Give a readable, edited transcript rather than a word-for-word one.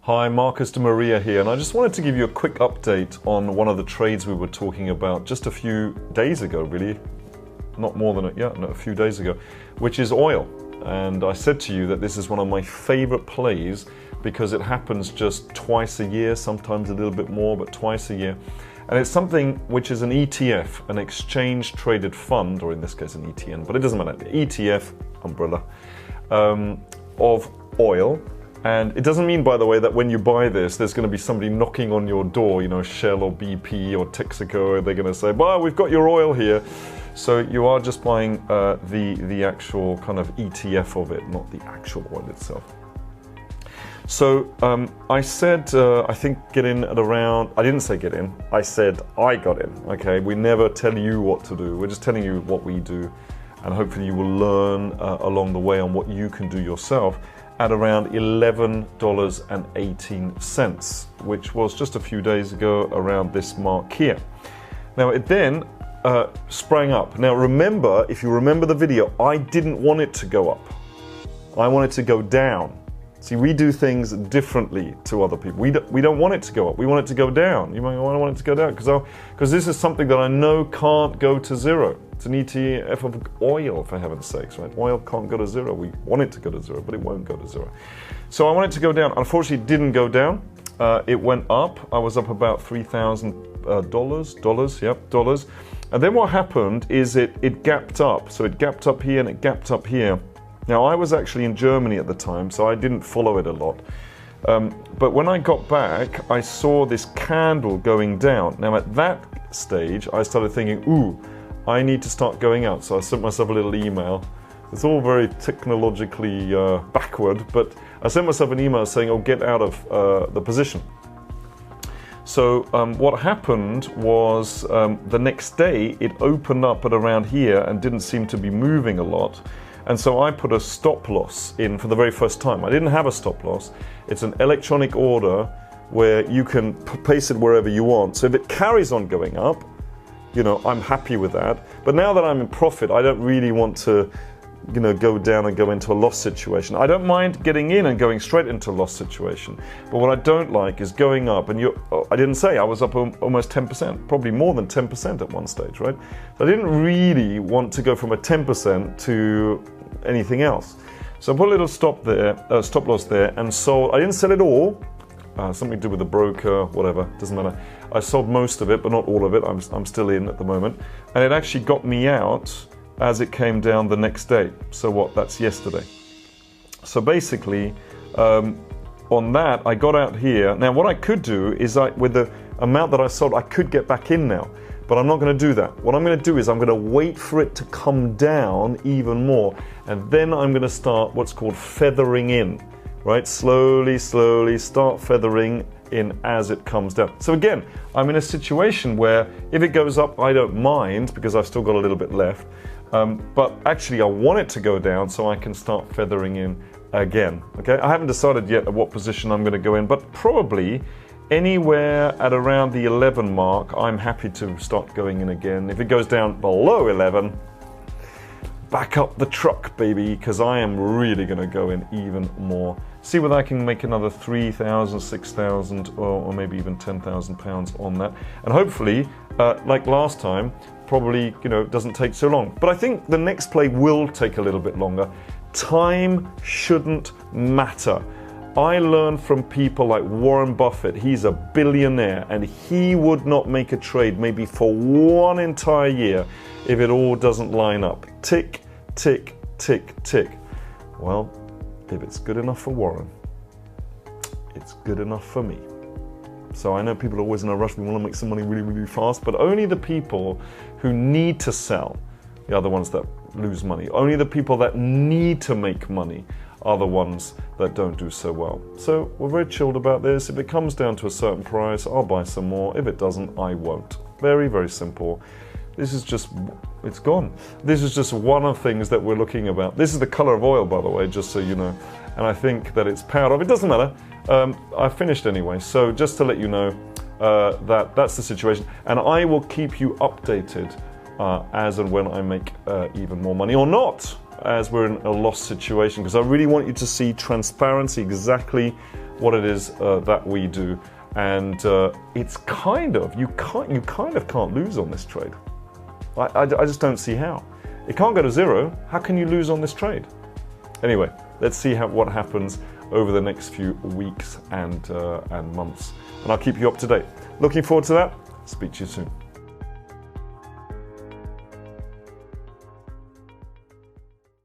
Hi, Marcus de Maria here, and I just wanted to give you a quick update on one of the trades we were talking about just a few days ago, really. Not more than a few days ago, which is oil. And I said to you that this is one of my favorite plays because it happens just twice a year, sometimes a little bit more, but twice a year. And it's something which is an ETF, an exchange traded fund, or in this case an ETN, but it doesn't matter, the ETF umbrella of oil. And it doesn't mean, by the way, that when you buy this, there's going to be somebody knocking on your door, you know, Shell or BP or Texaco, they're going to say, well, we've got your oil here. So you are just buying the actual kind of ETF of it, not the actual oil itself. So I said, I think get in at around, I didn't say get in, I said I got in, okay? We never tell you what to do, we're just telling you what we do, and hopefully you will learn along the way on what you can do yourself at around $11.18, which was just a few days ago around this mark here. Now it then sprang up. Now remember, if you remember the video, I didn't want it to go up. I want it to go down. See, we do things differently to other people. We don't want it to go up. We want it to go down. You might want it to go down because this is something that I know can't go to zero. It's an ETF of oil, for heaven's sakes, right? Oil can't go to zero. We want it to go to zero, but it won't go to zero. So I want it to go down. Unfortunately, it didn't go down. It went up. I was up about $3,000. And then what happened is it gapped up. So it gapped up here and it gapped up here. Now, I was actually in Germany at the time, so I didn't follow it a lot. But when I got back, I saw this candle going down. Now, at that stage, I started thinking, ooh, I need to start going out. So I sent myself a little email. It's all very technologically backward, but I sent myself an email saying, oh, get out of the position. So what happened was the next day, it opened up at around here and didn't seem to be moving a lot. And so I put a stop loss in for the very first time. I didn't have a stop loss. It's an electronic order where you can place it wherever you want. So if it carries on going up, you know, I'm happy with that. But now that I'm in profit, I don't really want to, you know, go down and go into a loss situation. I don't mind getting in and going straight into a loss situation. But what I don't like is going up, and I didn't say, I was up almost 10%, probably more than 10% at one stage, right? So I didn't really want to go from a 10% to anything else. So I put a little stop loss there and sold. I didn't sell it all. Something to do with the broker, whatever, doesn't matter. I sold most of it, but not all of it. I'm still in at the moment. And it actually got me out as it came down the next day. So what, that's yesterday. So basically, on that, I got out here. Now what I could do is, with the amount that I sold, I could get back in now, but I'm not gonna do that. What I'm gonna do is I'm gonna wait for it to come down even more, and then I'm gonna start what's called feathering in, right? Slowly, slowly start feathering in as it comes down. So again, I'm in a situation where if it goes up, I don't mind because I've still got a little bit left. But actually I want it to go down so I can start feathering in again, okay? I haven't decided yet at what position I'm gonna go in, but probably anywhere at around the 11 mark, I'm happy to start going in again. If it goes down below 11, back up the truck, baby, because I am really gonna go in even more. See whether I can make another 3,000, 6,000, or maybe even 10,000 pounds on that. And hopefully, like last time, probably, you know, doesn't take so long. But I think the next play will take a little bit longer. Time shouldn't matter. I learned from people like Warren Buffett. He's a billionaire, and he would not make a trade maybe for one entire year if it all doesn't line up. Tick, tick, tick, tick. Well, if it's good enough for Warren, it's good enough for me. So I know people are always in a rush. We want to make some money really, really fast, but only the people who need to sell, the other ones that lose money. Only the people that need to make money are the ones that don't do so well. So we're very chilled about this. If it comes down to a certain price, I'll buy some more. If it doesn't, I won't. Very, very simple. This is just, it's gone. This is just one of the things that we're looking about. This is the color of oil, by the way, just so you know. And I think that it's powder. It doesn't matter. I finished anyway. So just to let you know that's the situation. And I will keep you updated as and when I make even more money or not, as we're in a loss situation, because I really want you to see transparency exactly what it is that we do. And it's kind of, you kind of can't lose on this trade. I just don't see how. It can't go to zero. How can you lose on this trade? Anyway, let's see what happens over the next few weeks and months. And I'll keep you up to date. Looking forward to that. Speak to you soon.